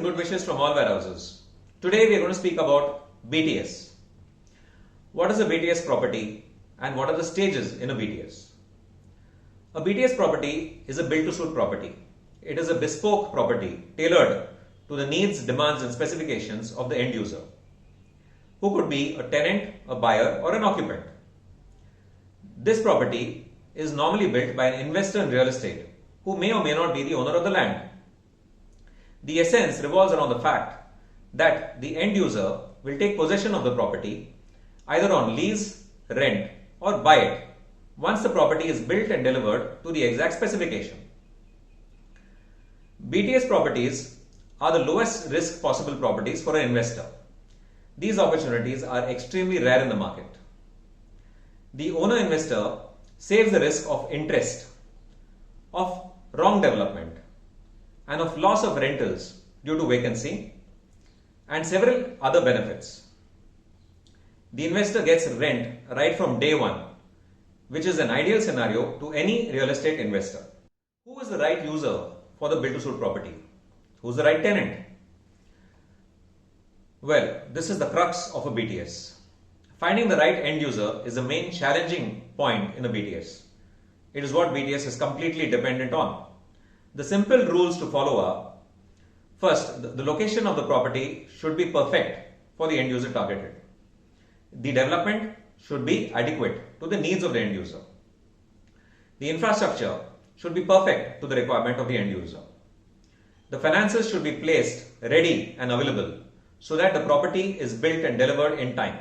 good wishes from all warehouses. Today we are going to speak about BTS. What is a BTS property and what are the stages in a BTS? A BTS property is a build-to-suit property. It is a bespoke property tailored to the needs, demands and specifications of the end user, who could be a tenant, a buyer or an occupant. This property is normally built by an investor in real estate who may or may not be the owner of the land. The essence revolves around the fact that the end user will take possession of the property either on lease, rent or buy it once the property is built and delivered to the exact specification. BTS properties are the lowest risk possible properties for an investor. These opportunities are extremely rare in the market. The owner investor saves the risk of interest, of wrong development, and of loss of rentals due to vacancy and several other benefits. The investor gets rent right from day one, which is an ideal scenario to any real estate investor. Who is the right user for the build-to-suit property? Who's the right tenant? Well, this is the crux of a BTS. Finding the right end user is the main challenging point in a BTS. It is what BTS is completely dependent on. The simple rules to follow are: first, the location of the property should be perfect for the end user targeted. The development should be adequate to the needs of the end user. The infrastructure should be perfect to the requirement of the end user. The finances should be placed ready and available so that the property is built and delivered in time.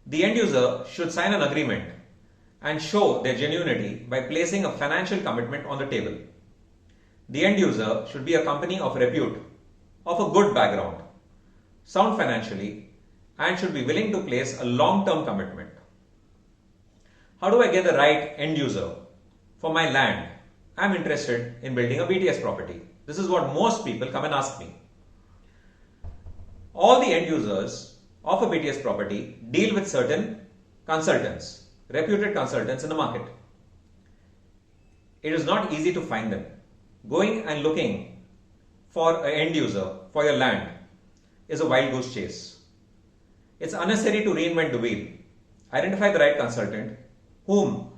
The end user should sign an agreement and show their genuinity by placing a financial commitment on the table. The end user should be a company of repute, of a good background, sound financially, and should be willing to place a long-term commitment. How do I get the right end user for my land? I'm interested in building a BTS property. This is what most people come and ask me. All the end users of a BTS property deal with certain consultants, reputed consultants in the market. It is not easy to find them. Going and looking for an end user for your land is a wild goose chase. It's unnecessary to reinvent the wheel. Identify the right consultant whom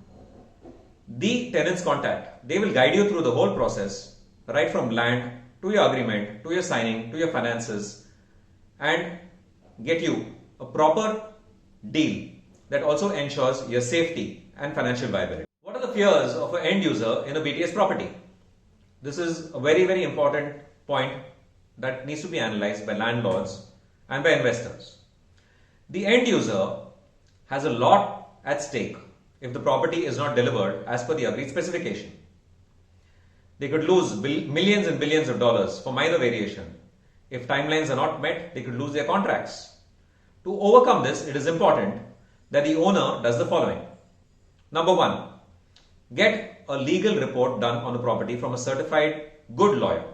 the tenants contact. They will guide you through the whole process, right from land to your agreement, to your signing, to your finances, and get you a proper deal that also ensures your safety and financial viability. What are the fears of an end user in a BTS property? This is a very, very important point that needs to be analyzed by landlords and by investors. The end user has a lot at stake if the property is not delivered as per the agreed specification. They could lose millions and billions of dollars for minor variation. If timelines are not met, they could lose their contracts. To overcome this, it is important that the owner does the following. Number one, get a legal report done on the property from a certified good lawyer.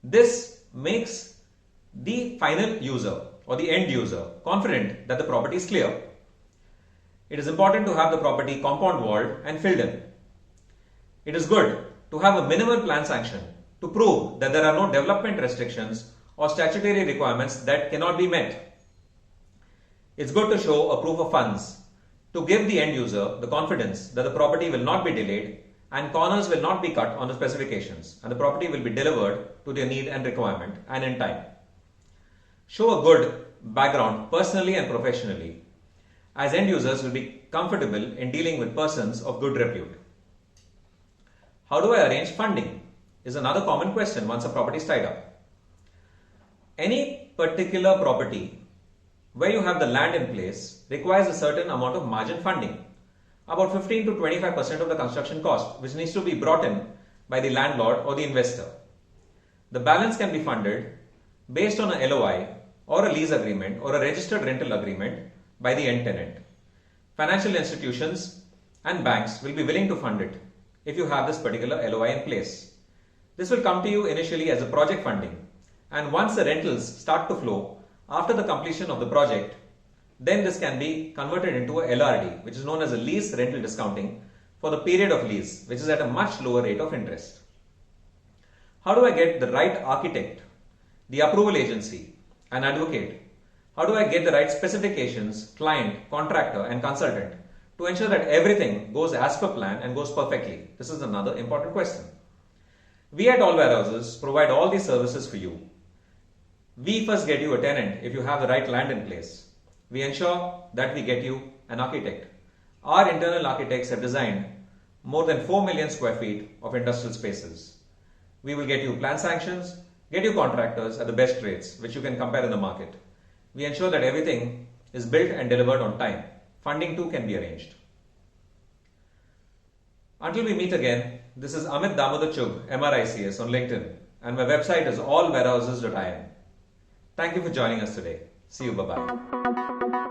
This makes the final user or the end user confident that the property is clear. It is important to have the property compound walled and filled in. It is good to have a minimal plan sanction to prove that there are no development restrictions or statutory requirements that cannot be met. It's good to show a proof of funds to give the end user the confidence that the property will not be delayed and corners will not be cut on the specifications and the property will be delivered to their need and requirement and in time. Show a good background personally and professionally, as end users will be comfortable in dealing with persons of good repute. How do I arrange funding? Is another common question once a property is tied up. Any particular property where you have the land in place requires a certain amount of margin funding, about 15 to 25% of the construction cost, which needs to be brought in by the landlord or the investor. The balance can be funded based on a LOI or a lease agreement or a registered rental agreement by the end tenant. Financial institutions and banks will be willing to fund it if you have this particular LOI in place. This will come to you initially as a project funding, and once the rentals start to flow after the completion of the project, then this can be converted into a LRD, which is known as a lease rental discounting for the period of lease, which is at a much lower rate of interest. How do I get the right architect, the approval agency, an advocate? How do I get the right specifications, client, contractor, and consultant to ensure that everything goes as per plan and goes perfectly? This is another important question. We at All Warehouses provide all these services for you. We first get you a tenant if you have the right land in place. We ensure that we get you an architect. Our internal architects have designed more than 4 million square feet of industrial spaces. We will get you plan sanctions, get you contractors at the best rates, which you can compare in the market. We ensure that everything is built and delivered on time. Funding too can be arranged. Until we meet again, this is Amit Damodar Chugh, MRICS on LinkedIn, and my website is allwarehouses.in. Thank you for joining us today. See you. Bye-bye.